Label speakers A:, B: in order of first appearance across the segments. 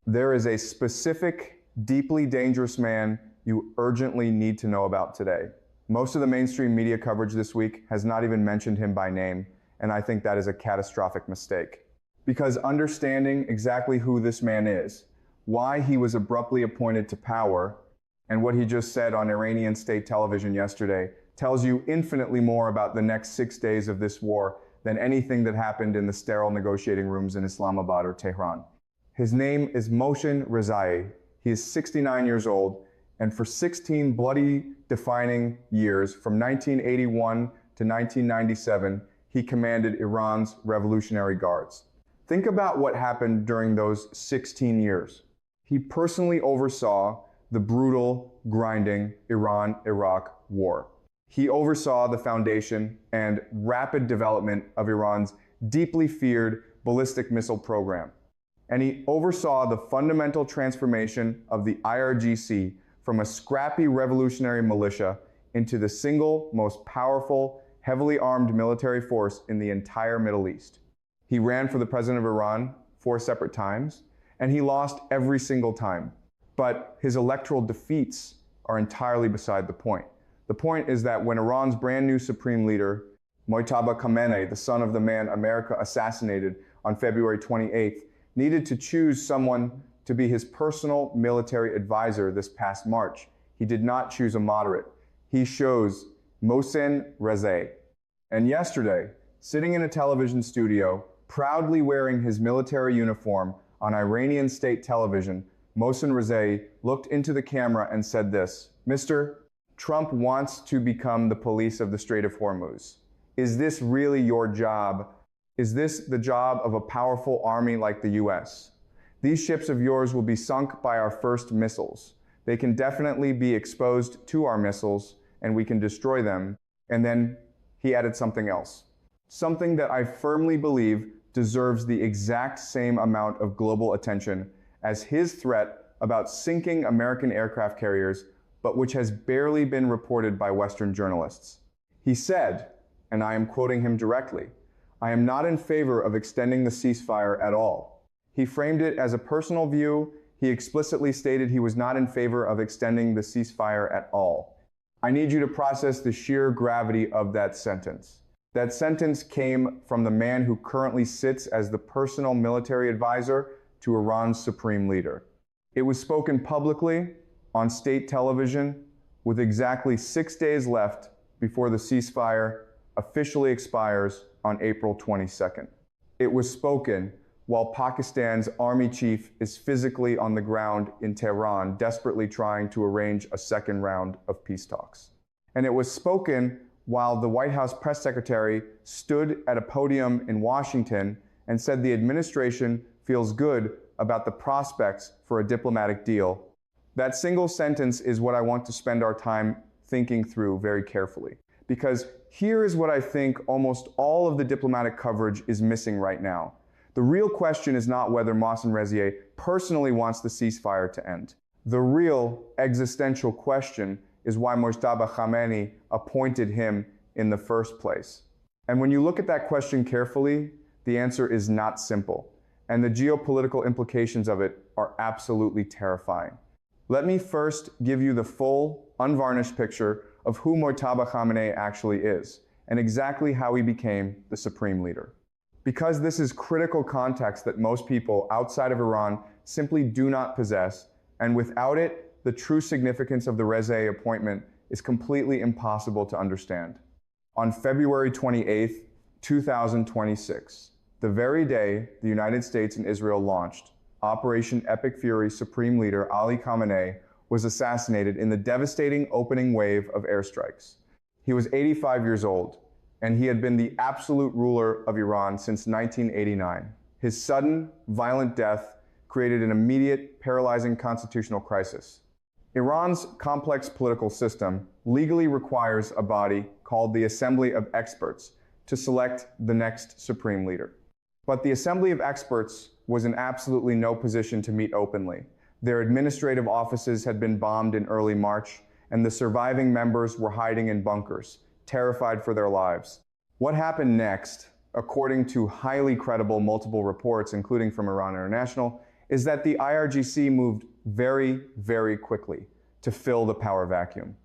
A: There is a specific, deeply dangerous man you urgently need to know about today. Most of the mainstream media coverage this week has not even mentioned him by name, and I think that is a catastrophic mistake. Because understanding exactly who this man is, why he was abruptly appointed to power, and what he just said on Iranian state television yesterday tells you infinitely more about the next 6 days of this war than anything that happened in the sterile negotiating rooms in Islamabad or Tehran. His name is Mohsen Rezai. He is 69 years old, and for 16 bloody defining years, from 1981 to 1997, he commanded Iran's Revolutionary Guards. Think about what happened during those 16 years. He personally oversaw the brutal, grinding Iran-Iraq war. He oversaw the foundation and rapid development of Iran's deeply feared ballistic missile program. And he oversaw the fundamental transformation of the IRGC from a scrappy revolutionary militia into the single most powerful, heavily armed military force in the entire Middle East. He ran for the president of Iran 4 separate times, and he lost every single time. But his electoral defeats are entirely beside the point. The point is that when Iran's brand new supreme leader, Mojtaba Khamenei, the son of the man America assassinated on February 28th, needed to choose someone to be his personal military advisor this past March, he did not choose a moderate. He chose Mohsen Rezai. And yesterday, sitting in a television studio, proudly wearing his military uniform on Iranian state television, Mohsen Rezai looked into the camera and said this: "Mr. Trump wants to become the police of the Strait of Hormuz. Is this really your job? Is this the job of a powerful army like the US? These ships of yours will be sunk by our first missiles. They can definitely be exposed to our missiles, and we can destroy them." And then he added something else. Something that I firmly believe deserves the exact same amount of global attention as his threat about sinking American aircraft carriers, but which has barely been reported by Western journalists. He said, and I am quoting him directly, "I am not in favor of extending the ceasefire at all." He framed it as a personal view. He explicitly stated he was not in favor of extending the ceasefire at all. I need you to process the sheer gravity of that sentence. That sentence came from the man who currently sits as the personal military advisor to Iran's supreme leader. It was spoken publicly on state television with exactly 6 days left before the ceasefire officially expires on April 22nd. It was spoken while Pakistan's army chief is physically on the ground in Tehran, desperately trying to arrange a second round of peace talks. And it was spoken while the White House press secretary stood at a podium in Washington and said the administration feels good about the prospects for a diplomatic deal. That single sentence is what I want to spend our time thinking through very carefully. Because here is what I think almost all of the diplomatic coverage is missing right now. The real question is not whether Mohsen Rezai personally wants the ceasefire to end. The real existential question is why Mojtaba Khamenei appointed him in the first place. And when you look at that question carefully, the answer is not simple. And the geopolitical implications of it are absolutely terrifying. Let me first give you the full, unvarnished picture of who Mojtaba Khamenei actually is, and exactly how he became the supreme leader. Because this is critical context that most people outside of Iran simply do not possess, and without it, the true significance of the Rezai appointment is completely impossible to understand. On February 28, 2026, the very day the United States and Israel launched, Operation Epic Fury Supreme Leader Ali Khamenei was assassinated in the devastating opening wave of airstrikes. He was 85 years old, and he had been the absolute ruler of Iran since 1989. His sudden, violent death created an immediate, paralyzing constitutional crisis. Iran's complex political system legally requires a body called the Assembly of Experts to select the next supreme leader. But the Assembly of Experts was in absolutely no position to meet openly. Their administrative offices had been bombed in early March, and the surviving members were hiding in bunkers, terrified for their lives. What happened next, according to highly credible multiple reports, including from Iran International, is that the IRGC moved very, very quickly to fill the power vacuum.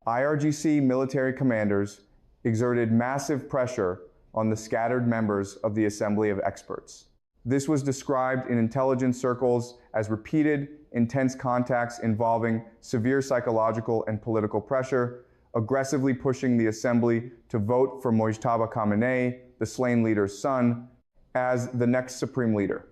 A: IRGC military commanders exerted massive pressure on the scattered members of the Assembly of Experts. This was described in intelligence circles as repeated, intense contacts involving severe psychological and political pressure, aggressively pushing the Assembly to vote for Mojtaba Khamenei, the slain leader's son, as the next supreme leader.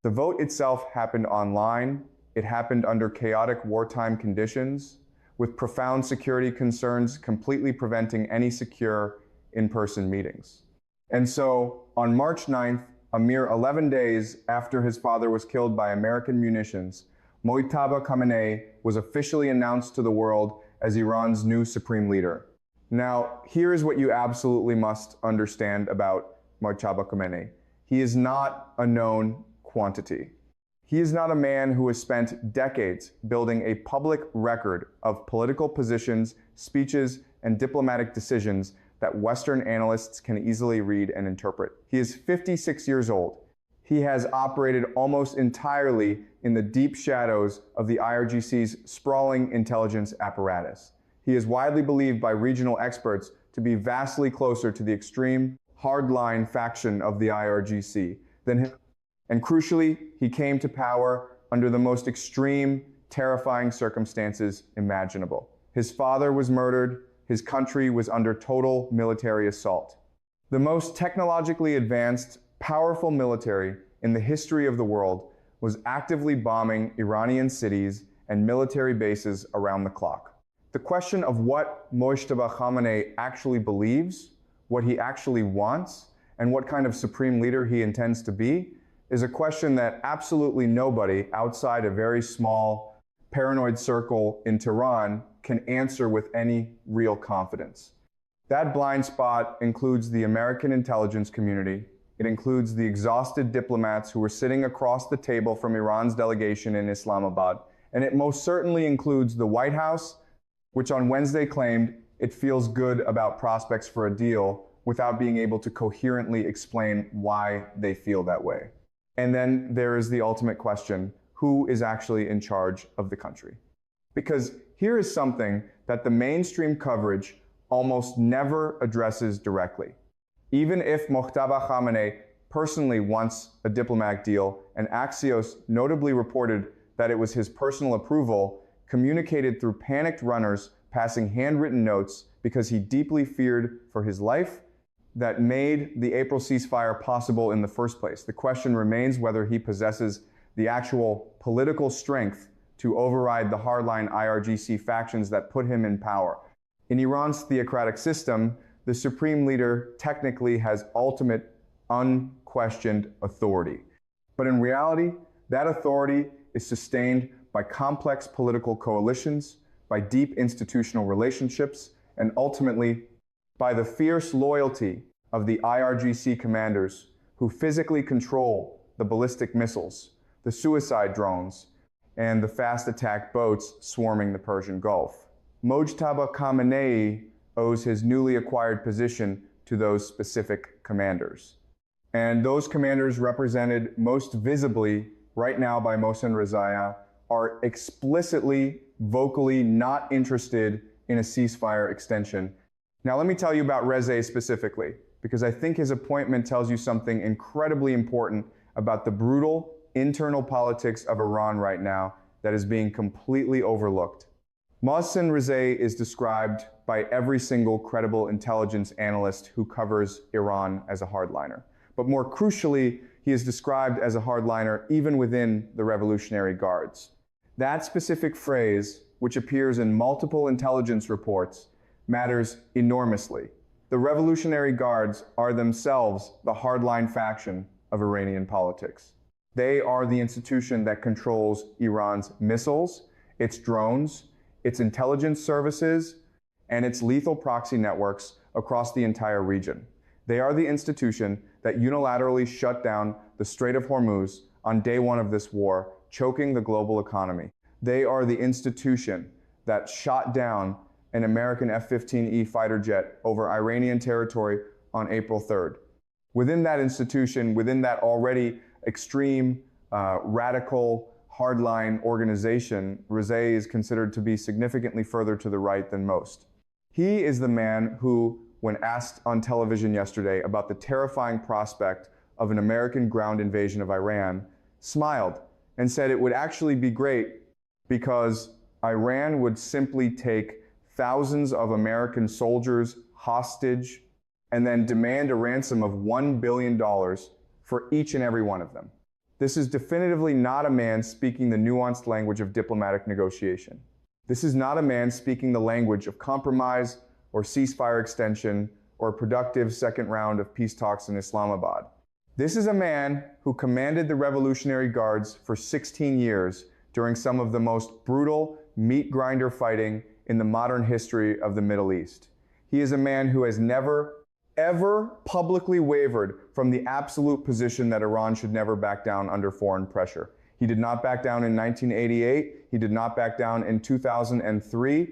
A: The vote itself happened online. It happened under chaotic wartime conditions, with profound security concerns completely preventing any secure in-person meetings. And so, on March 9th, a mere 11 days after his father was killed by American munitions, Mojtaba Khamenei was officially announced to the world as Iran's new supreme leader. Now, here is what you absolutely must understand about Mojtaba Khamenei. He is not a known quantity. He is not a man who has spent decades building a public record of political positions, speeches, and diplomatic decisions that Western analysts can easily read and interpret. He is 56 years old. He has operated almost entirely in the deep shadows of the IRGC's sprawling intelligence apparatus. He is widely believed by regional experts to be vastly closer to the extreme, hardline faction of the IRGC than him. And crucially, he came to power under the most extreme, terrifying circumstances imaginable. His father was murdered. His country was under total military assault. The most technologically advanced, powerful military in the history of the world was actively bombing Iranian cities and military bases around the clock. The question of what Mojtaba Khamenei actually believes, what he actually wants, and what kind of supreme leader he intends to be is a question that absolutely nobody outside a very small, paranoid circle in Tehran can answer with any real confidence. That blind spot includes the American intelligence community. It includes the exhausted diplomats who were sitting across the table from Iran's delegation in Islamabad. And it most certainly includes the White House, which on Wednesday claimed it feels good about prospects for a deal without being able to coherently explain why they feel that way. And then there is the ultimate question, who is actually in charge of the country? Because here is something that the mainstream coverage almost never addresses directly. Even if Mojtaba Khamenei personally wants a diplomatic deal, and Axios notably reported that it was his personal approval, communicated through panicked runners passing handwritten notes because he deeply feared for his life, that made the April ceasefire possible in the first place. The question remains whether he possesses the actual political strength to override the hardline IRGC factions that put him in power. In Iran's theocratic system, the supreme leader technically has ultimate, unquestioned authority. But in reality, that authority is sustained by complex political coalitions, by deep institutional relationships, and ultimately by the fierce loyalty of the IRGC commanders who physically control the ballistic missiles, the suicide drones, and the fast attack boats swarming the Persian Gulf. Mojtaba Khamenei owes his newly acquired position to those specific commanders. And those commanders, represented most visibly right now by Mohsen Rezaian, are explicitly, vocally not interested in a ceasefire extension. Now let me tell you about Rezai specifically, because I think his appointment tells you something incredibly important about the brutal internal politics of Iran right now that is being completely overlooked. Mohsen Rezai is described by every single credible intelligence analyst who covers Iran as a hardliner. But more crucially, he is described as a hardliner even within the Revolutionary Guards. That specific phrase, which appears in multiple intelligence reports, matters enormously. The Revolutionary Guards are themselves the hardline faction of Iranian politics. They are the institution that controls Iran's missiles, its drones, its intelligence services, and its lethal proxy networks across the entire region. They are the institution that unilaterally shut down the Strait of Hormuz on day one of this war, choking the global economy. They are the institution that shot down an American F-15E fighter jet over Iranian territory on April 3rd. Within that institution, within that already extreme, radical, hardline organization, Rezai is considered to be significantly further to the right than most. He is the man who, when asked on television yesterday about the terrifying prospect of an American ground invasion of Iran, smiled and said it would actually be great because Iran would simply take thousands of American soldiers hostage and then demand a ransom of $1 billion for each and every one of them. This is definitively not a man speaking the nuanced language of diplomatic negotiation. This is not a man speaking the language of compromise or ceasefire extension or a productive second round of peace talks in Islamabad. This is a man who commanded the Revolutionary Guards for 16 years during some of the most brutal meat grinder fighting in the modern history of the Middle East. He is a man who has never, ever publicly wavered from the absolute position that Iran should never back down under foreign pressure. He did not back down in 1988. He did not back down in 2003.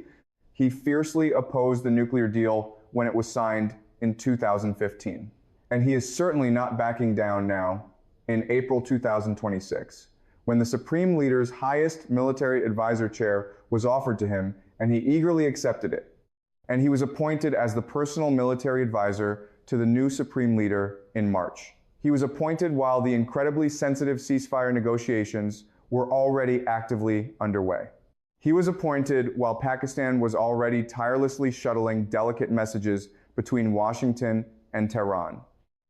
A: He fiercely opposed the nuclear deal when it was signed in 2015. And he is certainly not backing down now in April 2026, when the Supreme Leader's highest military advisor chair was offered to him, and he eagerly accepted it. And he was appointed as the personal military advisor to the new Supreme Leader in March. He was appointed while the incredibly sensitive ceasefire negotiations were already actively underway. He was appointed while Pakistan was already tirelessly shuttling delicate messages between Washington and Tehran.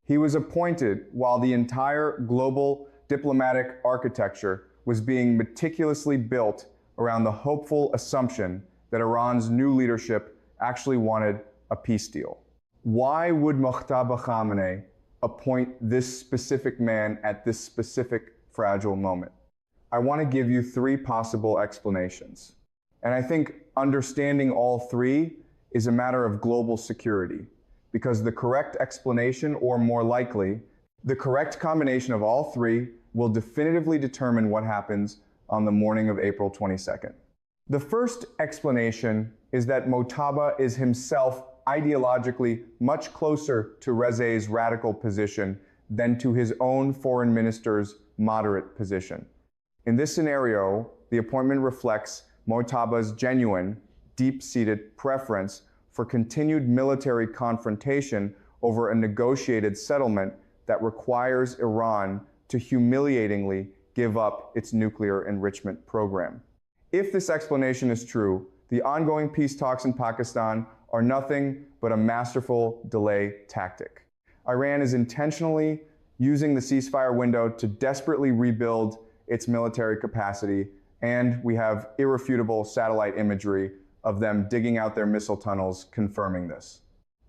A: He was appointed while the entire global diplomatic architecture was being meticulously built around the hopeful assumption that Iran's new leadership actually wanted a peace deal. Why would Mojtaba Khamenei appoint this specific man at this specific fragile moment? I want to give you three possible explanations. And I think understanding all three is a matter of global security, because the correct explanation, or more likely, the correct combination of all three will definitively determine what happens on the morning of April 22nd. The first explanation is that Mojtaba is himself ideologically much closer to Rezai's radical position than to his own foreign minister's moderate position. In this scenario, the appointment reflects Mojtaba's genuine, deep-seated preference for continued military confrontation over a negotiated settlement that requires Iran to humiliatingly give up its nuclear enrichment program. If this explanation is true, the ongoing peace talks in Pakistan are nothing but a masterful delay tactic. Iran is intentionally using the ceasefire window to desperately rebuild its military capacity, and we have irrefutable satellite imagery of them digging out their missile tunnels confirming this.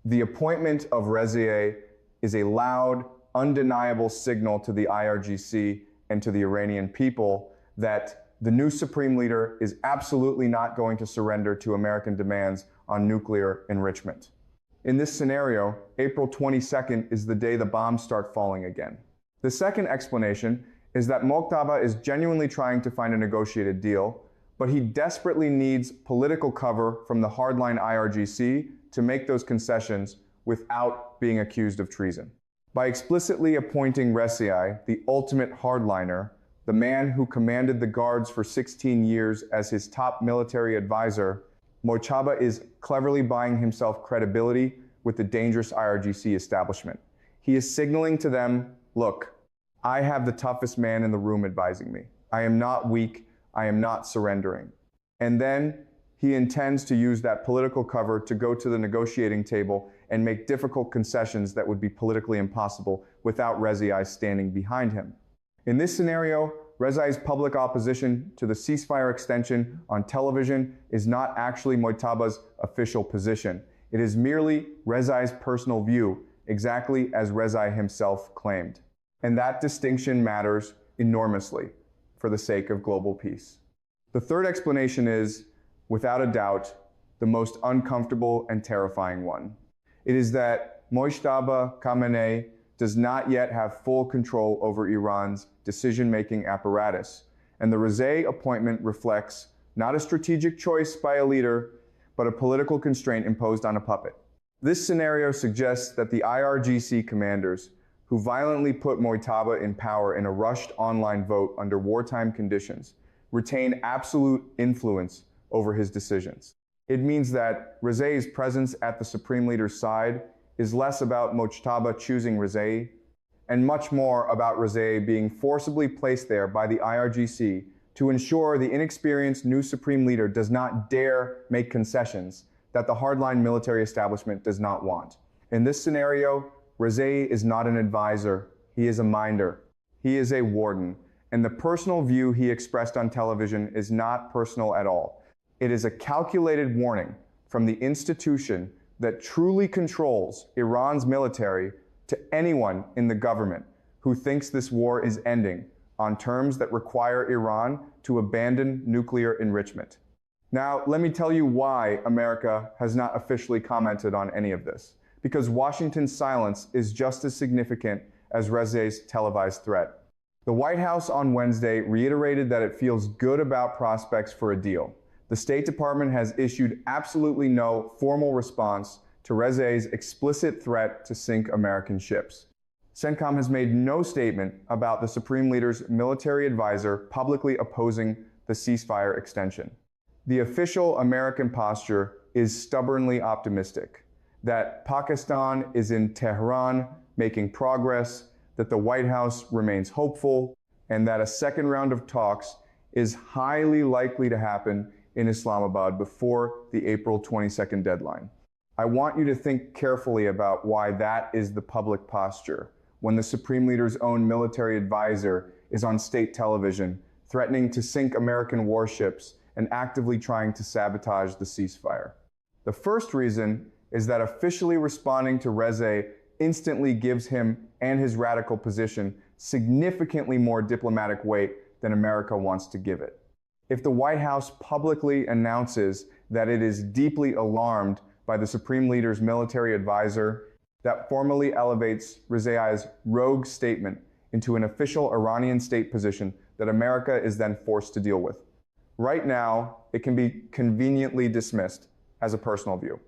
A: The appointment of Rezai is a loud, undeniable signal to the IRGC and to the Iranian people that the new Supreme Leader is absolutely not going to surrender to American demands on nuclear enrichment. In this scenario, April 22nd is the day the bombs start falling again. The second explanation is that Mojtaba is genuinely trying to find a negotiated deal, but he desperately needs political cover from the hardline IRGC to make those concessions without being accused of treason. By explicitly appointing Rezai, the ultimate hardliner, the man who commanded the guards for 16 years as his top military advisor, Mojtaba is cleverly buying himself credibility with the dangerous IRGC establishment. He is signaling to them, look, I have the toughest man in the room advising me. I am not weak. I am not surrendering. And then he intends to use that political cover to go to the negotiating table and make difficult concessions that would be politically impossible without Rezai standing behind him. In this scenario, Rezai's public opposition to the ceasefire extension on television is not actually Mojtaba's official position. It is merely Rezai's personal view, exactly as Rezai himself claimed. And that distinction matters enormously for the sake of global peace. The third explanation is, without a doubt, the most uncomfortable and terrifying one. It is that Mojtaba Khamenei does not yet have full control over Iran's decision-making apparatus, and the Rezai appointment reflects not a strategic choice by a leader, but a political constraint imposed on a puppet. This scenario suggests that the IRGC commanders, who violently put Mojtaba in power in a rushed online vote under wartime conditions, retain absolute influence over his decisions. It means that Rezai's presence at the Supreme Leader's side is less about Mojtaba choosing Rezai and much more about Rezai being forcibly placed there by the IRGC to ensure the inexperienced new Supreme Leader does not dare make concessions that the hardline military establishment does not want. In this scenario, Rezai is not an advisor, he is a minder. He is a warden, and the personal view he expressed on television is not personal at all. It is a calculated warning from the institution that truly controls Iran's military to anyone in the government who thinks this war is ending on terms that require Iran to abandon nuclear enrichment. Now, let me tell you why America has not officially commented on any of this. Because Washington's silence is just as significant as Rezai's televised threat. The White House on Wednesday reiterated that it feels good about prospects for a deal. The State Department has issued absolutely no formal response to Rezai's explicit threat to sink American ships. CENTCOM has made no statement about the Supreme Leader's military advisor publicly opposing the ceasefire extension. The official American posture is stubbornly optimistic that Pakistan is in Tehran making progress, that the White House remains hopeful, and that a second round of talks is highly likely to happen in Islamabad before the April 22nd deadline. I want you to think carefully about why that is the public posture when the Supreme Leader's own military advisor is on state television threatening to sink American warships and actively trying to sabotage the ceasefire. The first reason is that officially responding to Rezai instantly gives him and his radical position significantly more diplomatic weight than America wants to give it. If the White House publicly announces that it is deeply alarmed by the Supreme Leader's military advisor, that formally elevates Rezai's rogue statement into an official Iranian state position that America is then forced to deal with. Right now, it can be conveniently dismissed as a personal view.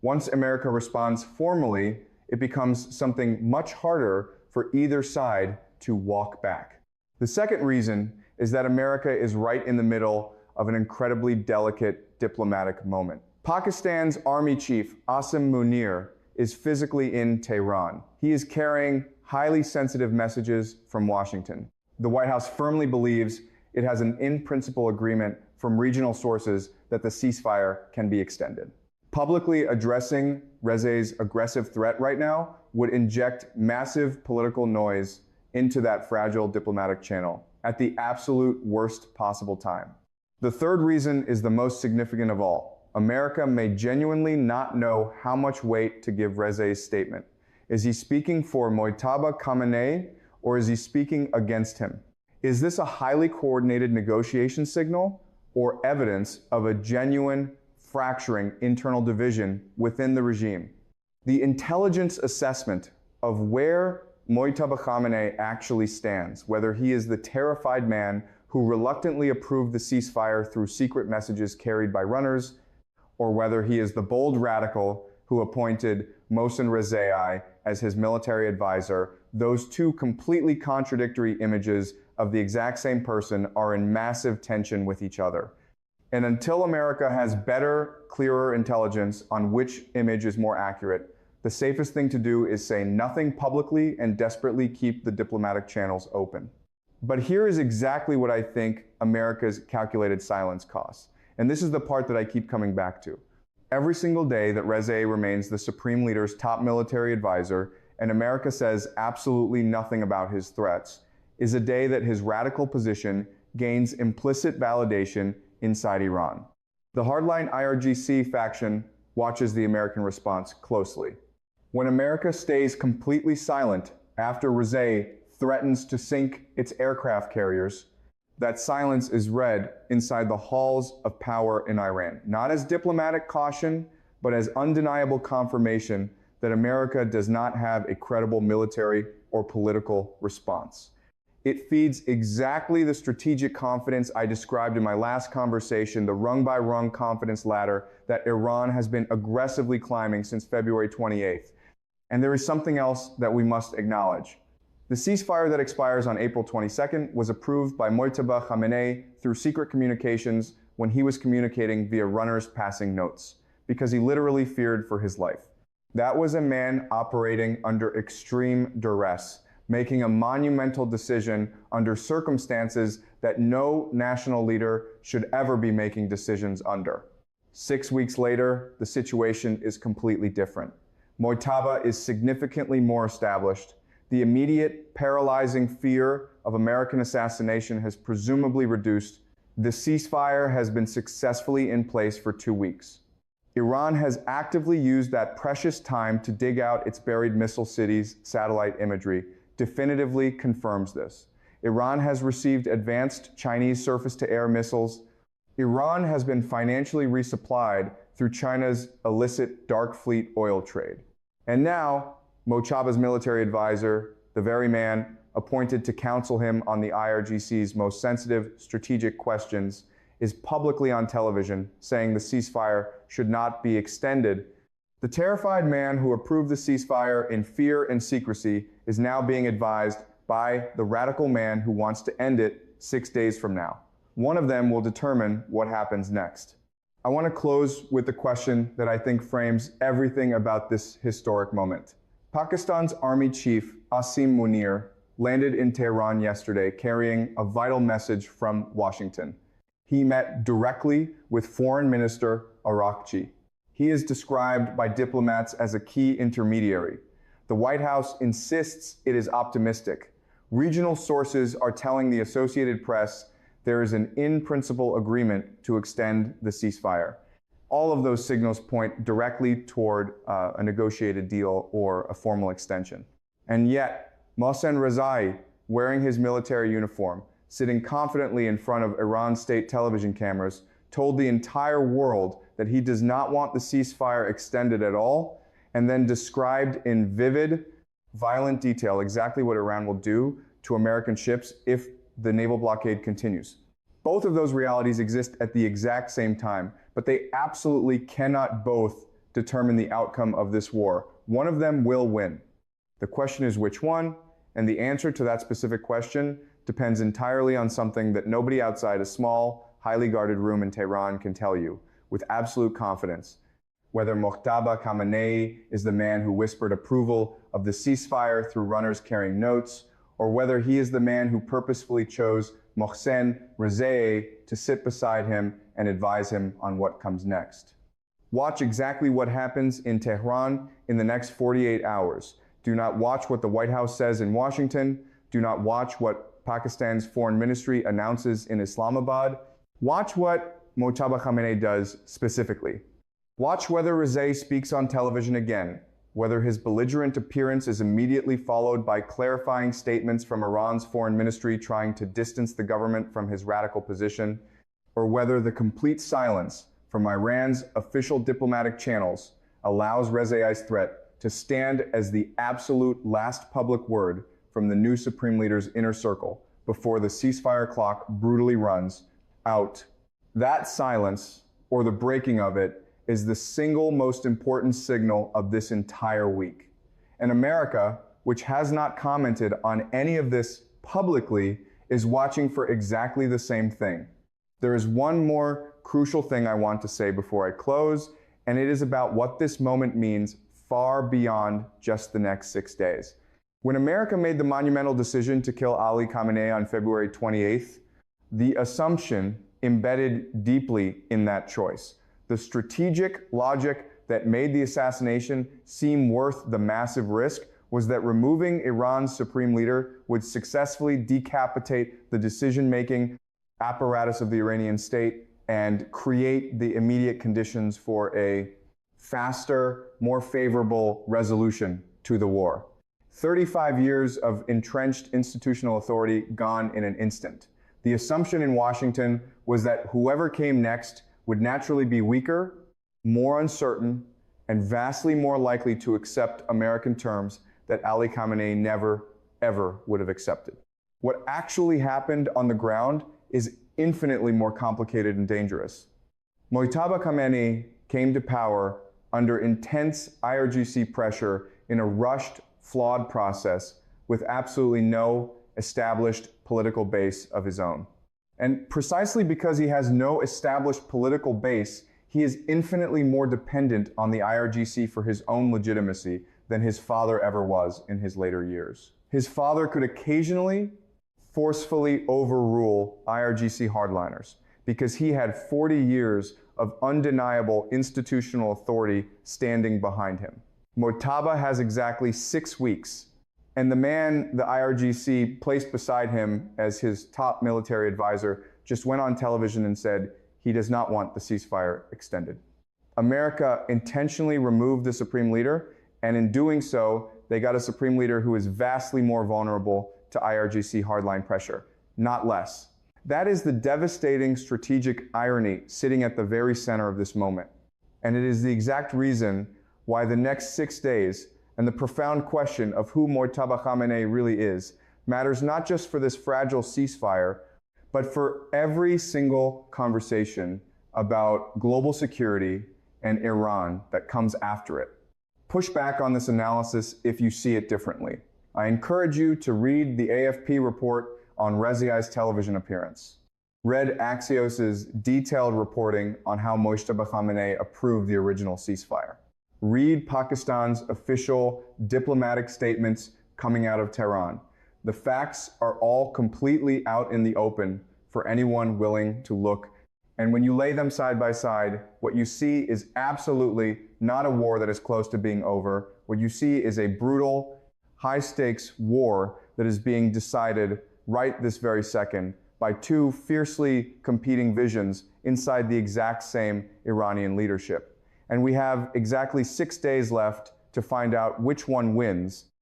A: Once America responds formally, it becomes something much harder for either side to walk back. The second reason is that America is right in the middle of an incredibly delicate diplomatic moment. Pakistan's army chief, Asim Munir, is physically in Tehran. He is carrying highly sensitive messages from Washington. The White House firmly believes it has an in-principle agreement from regional sources that the ceasefire can be extended. Publicly addressing Rezai's aggressive threat right now would inject massive political noise into that fragile diplomatic channel at the absolute worst possible time. The third reason is the most significant of all. America may genuinely not know how much weight to give Rezai's statement. Is he speaking for Mojtaba Khamenei or is he speaking against him? Is this a highly coordinated negotiation signal or evidence of a genuine fracturing internal division within the regime? The intelligence assessment of where Mojtaba Khamenei actually stands, whether he is the terrified man who reluctantly approved the ceasefire through secret messages carried by runners, or whether he is the bold radical who appointed Mohsen Rezai as his military advisor, those two completely contradictory images of the exact same person are in massive tension with each other. And until America has better, clearer intelligence on which image is more accurate, the safest thing to do is say nothing publicly and desperately keep the diplomatic channels open. But here is exactly what I think America's calculated silence costs. And this is the part that I keep coming back to. Every single day that Rezai remains the Supreme Leader's top military advisor and America says absolutely nothing about his threats is a day that his radical position gains implicit validation inside Iran. The hardline IRGC faction watches the American response closely. When America stays completely silent after Rezai threatens to sink its aircraft carriers, that silence is read inside the halls of power in Iran, not as diplomatic caution, but as undeniable confirmation that America does not have a credible military or political response. It feeds exactly the strategic confidence I described in my last conversation, the rung-by-rung confidence ladder that Iran has been aggressively climbing since February 28th. And there is something else that we must acknowledge. The ceasefire that expires on April 22nd was approved by Mojtaba Khamenei through secret communications when he was communicating via runners passing notes, because he literally feared for his life. That was a man operating under extreme duress, making a monumental decision under circumstances that no national leader should ever be making decisions under. 6 weeks later, the situation is completely different. Mojtaba is significantly more established. The immediate, paralyzing fear of American assassination has presumably reduced. The ceasefire has been successfully in place for 2 weeks. Iran has actively used that precious time to dig out its buried missile cities. Satellite imagery definitively confirms this. Iran has received advanced Chinese surface-to-air missiles. Iran has been financially resupplied through China's illicit dark fleet oil trade. And now, Mojtaba's military advisor, the very man appointed to counsel him on the IRGC's most sensitive strategic questions, is publicly on television saying the ceasefire should not be extended. The terrified man who approved the ceasefire in fear and secrecy is now being advised by the radical man who wants to end it 6 days from now. One of them will determine what happens next. I want to close with a question that I think frames everything about this historic moment. Pakistan's Army Chief Asim Munir landed in Tehran yesterday carrying a vital message from Washington. He met directly with Foreign Minister Araghchi. He is described by diplomats as a key intermediary. The White House insists it is optimistic. Regional sources are telling the Associated Press there is an in-principle agreement to extend the ceasefire. All of those signals point directly toward a negotiated deal or a formal extension. And yet, Mohsen Rezai, wearing his military uniform, sitting confidently in front of Iran's state television cameras, told the entire world that he does not want the ceasefire extended at all, and then described in vivid, violent detail exactly what Iran will do to American ships if the naval blockade continues. Both of those realities exist at the exact same time, but they absolutely cannot both determine the outcome of this war. One of them will win. The question is which one, and the answer to that specific question depends entirely on something that nobody outside a small, highly guarded room in Tehran can tell you with absolute confidence. Whether Mojtaba Khamenei is the man who whispered approval of the ceasefire through runners carrying notes, or whether he is the man who purposefully chose Mohsen Rezai to sit beside him and advise him on what comes next. Watch exactly what happens in Tehran in the next 48 hours. Do not watch what the White House says in Washington. Do not watch what Pakistan's foreign ministry announces in Islamabad. Watch what Mojtaba Khamenei does specifically. Watch whether Rezai speaks on television again, whether his belligerent appearance is immediately followed by clarifying statements from Iran's foreign ministry trying to distance the government from his radical position, or whether the complete silence from Iran's official diplomatic channels allows Rezai's threat to stand as the absolute last public word from the new supreme leader's inner circle before the ceasefire clock brutally runs out. That silence, or the breaking of it, is the single most important signal of this entire week. And America, which has not commented on any of this publicly, is watching for exactly the same thing. There is one more crucial thing I want to say before I close, and it is about what this moment means far beyond just the next 6 days. When America made the monumental decision to kill Ali Khamenei on February 28th, the assumption embedded deeply in that choice, the strategic logic that made the assassination seem worth the massive risk, was that removing Iran's supreme leader would successfully decapitate the decision-making apparatus of the Iranian state and create the immediate conditions for a faster, more favorable resolution to the war. 35 years of entrenched institutional authority gone in an instant. The assumption in Washington was that whoever came next would naturally be weaker, more uncertain, and vastly more likely to accept American terms that Ali Khamenei never, ever would have accepted. What actually happened on the ground is infinitely more complicated and dangerous. Mojtaba Khamenei came to power under intense IRGC pressure in a rushed, flawed process with absolutely no established political base of his own. And precisely because he has no established political base, he is infinitely more dependent on the IRGC for his own legitimacy than his father ever was in his later years. His father could occasionally forcefully overrule IRGC hardliners because he had 40 years of undeniable institutional authority standing behind him. Mojtaba has exactly 6 weeks, and the man the IRGC placed beside him as his top military advisor just went on television and said he does not want the ceasefire extended. America intentionally removed the supreme leader, and in doing so, they got a supreme leader who is vastly more vulnerable to IRGC hardline pressure, not less. That is the devastating strategic irony sitting at the very center of this moment. And it is the exact reason why the next 6 days and the profound question of who Mojtaba Khamenei really is matters not just for this fragile ceasefire, but for every single conversation about global security and Iran that comes after it. Push back on this analysis if you see it differently. I encourage you to read the AFP report on Reziai's television appearance. Read Axios's detailed reporting on how Mojtaba Khamenei approved the original ceasefire. Read Pakistan's official diplomatic statements coming out of Tehran. The facts are all completely out in the open for anyone willing to look. And when you lay them side by side, what you see is absolutely not a war that is close to being over. What you see is a brutal, high-stakes war that is being decided right this very second by two fiercely competing visions inside the exact same Iranian leadership. And we have exactly 6 days left to find out which one wins.